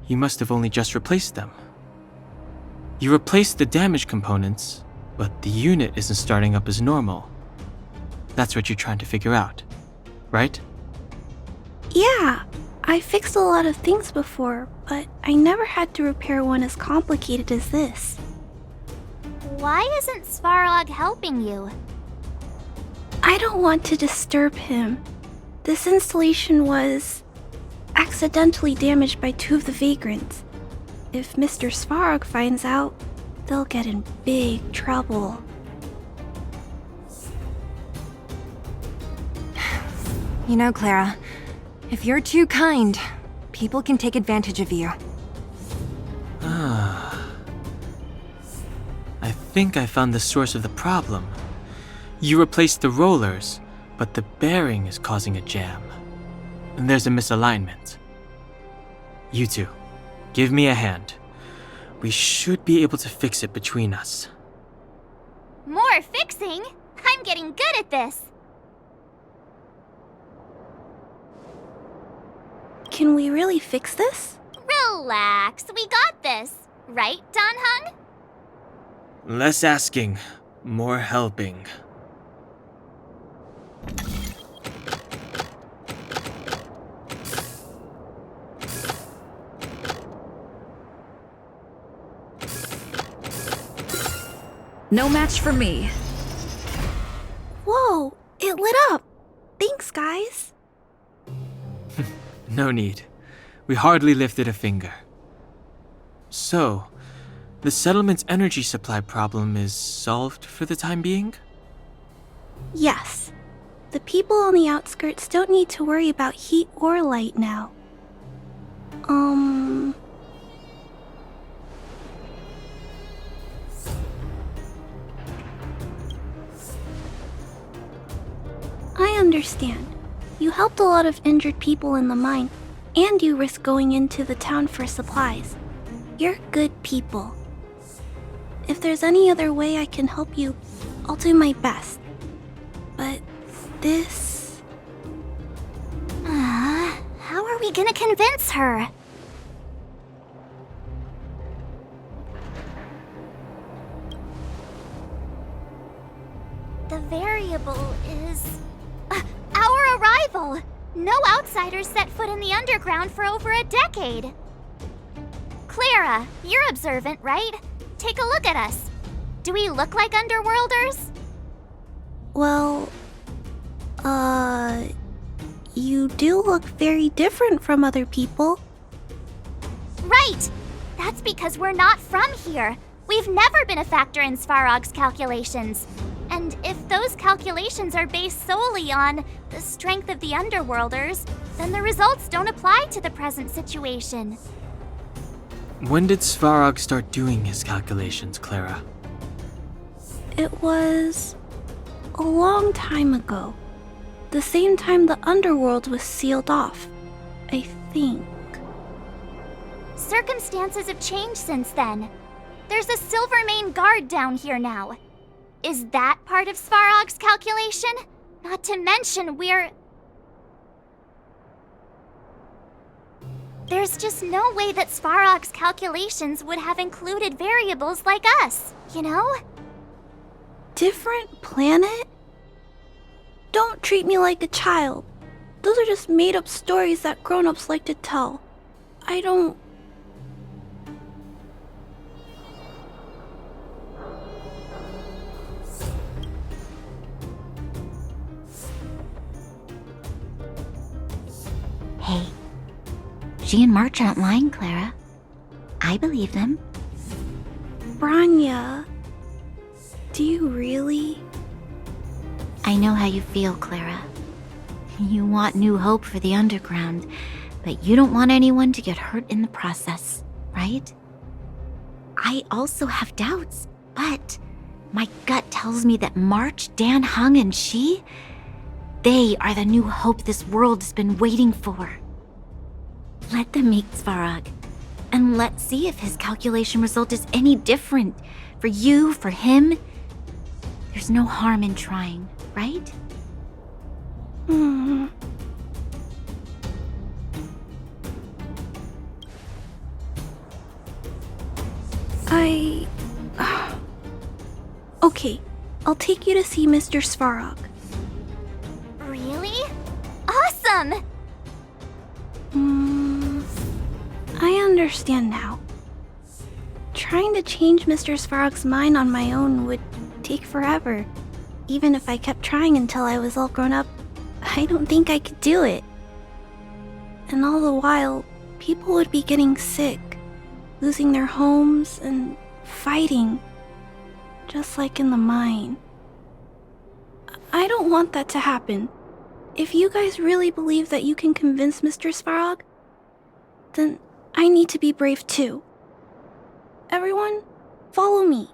You must have only just replaced them. You replaced the damaged components, but the unit isn't starting up as normal. That's what you're trying to figure out, right?
Yeah, I fixed a lot of things before, but I never had to repair one as complicated as this.
Why isn't Svarog helping you?
I don't want to disturb him. This installation was accidentally damaged by two of the vagrants. If Mr. Svarog finds out, they'll get in big trouble.
You know, Clara, if you're too kind, people can take advantage of you.
I think I found the source of the problem. You replaced the rollers, but the bearing is causing a jam. And there's a misalignment. You two, give me a hand. We should be able to fix it between us.
More fixing? I'm getting good at this.
Can we really fix this?
Relax, we got this. Right, Don Hung?
Less asking, more helping.
No match for me.
Whoa, it lit up. Thanks, guys.
No need. We hardly lifted a finger. So, the settlement's energy supply problem is solved for the time being?
Yes. The people on the outskirts don't need to worry about heat or light now. I understand. You helped a lot of injured people in the mine, and you risked going into the town for supplies. You're good people. If there's any other way I can help you, I'll do my best. But this...
How are we gonna convince her? The variable is... our arrival! No outsiders set foot in the underground for over a decade. Clara, you're observant, right? Take a look at us. Do we look like underworlders?
Well, you do look very different from other people.
Right! That's because we're not from here. We've never been a factor in Svarog's calculations. And if those calculations are based solely on the strength of the Underworlders, then the results don't apply to the present situation.
When did Svarog start doing his calculations, Clara?
It was a long time ago. The same time the Underworld was sealed off, I think.
Circumstances have changed since then. There's a Silvermane guard down here now. Is that part of Svarog's calculation? Not to mention There's just no way that Svarog's calculations would have included variables like us, you know?
Different planet? Don't treat me like a child. Those are just made-up stories that grown-ups like to tell. I don't...
Hey, she and March aren't lying, Clara. I believe them.
Branya, do you really?
I know how you feel, Clara. You want new hope for the underground, but you don't want anyone to get hurt in the process, right? I also have doubts, but my gut tells me that March, Dan Hung, and she, they are the new hope this world has been waiting for. Let them meet Svarog, and let's see if his calculation result is any different. For you, for him, there's no harm in trying, right?
Okay, I'll take you to see Mr. Svarog.
Really? Awesome!
I understand now. Trying to change Mr. Svarog's mind on my own would take forever. Even if I kept trying until I was all grown up, I don't think I could do it. And all the while, people would be getting sick, losing their homes, and fighting. Just like in the mine. I don't want that to happen. If you guys really believe that you can convince Mr. Svarog, then I need to be brave too. Everyone, follow me.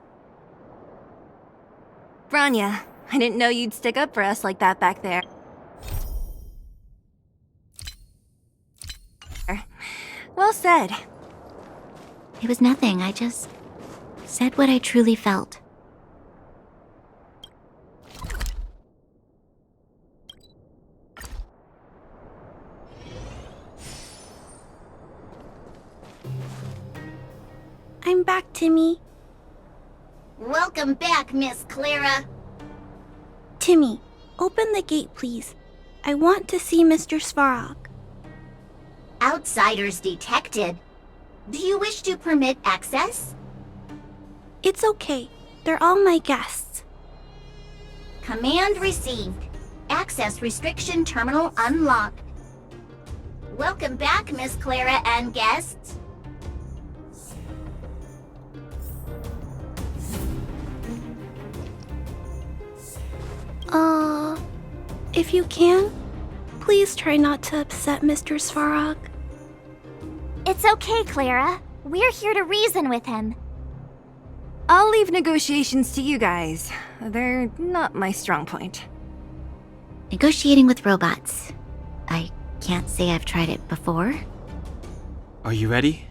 Branya, I didn't know you'd stick up for us like that back there. Well said.
It was nothing, I just said what I truly felt.
I'm back, Timmy.
Welcome back, Miss Clara.
Timmy, open the gate, please. I want to see Mr. Svarog.
Outsiders detected. Do you wish to permit access?
It's okay. They're all my guests.
Command received. Access restriction terminal unlocked. Welcome back, Miss Clara and guests.
If you can, please try not to upset Mr. Svarog.
It's okay, Clara. We're here to reason with him.
I'll leave negotiations to you guys. They're not my strong point.
Negotiating with robots. I can't say I've tried it before.
Are you ready?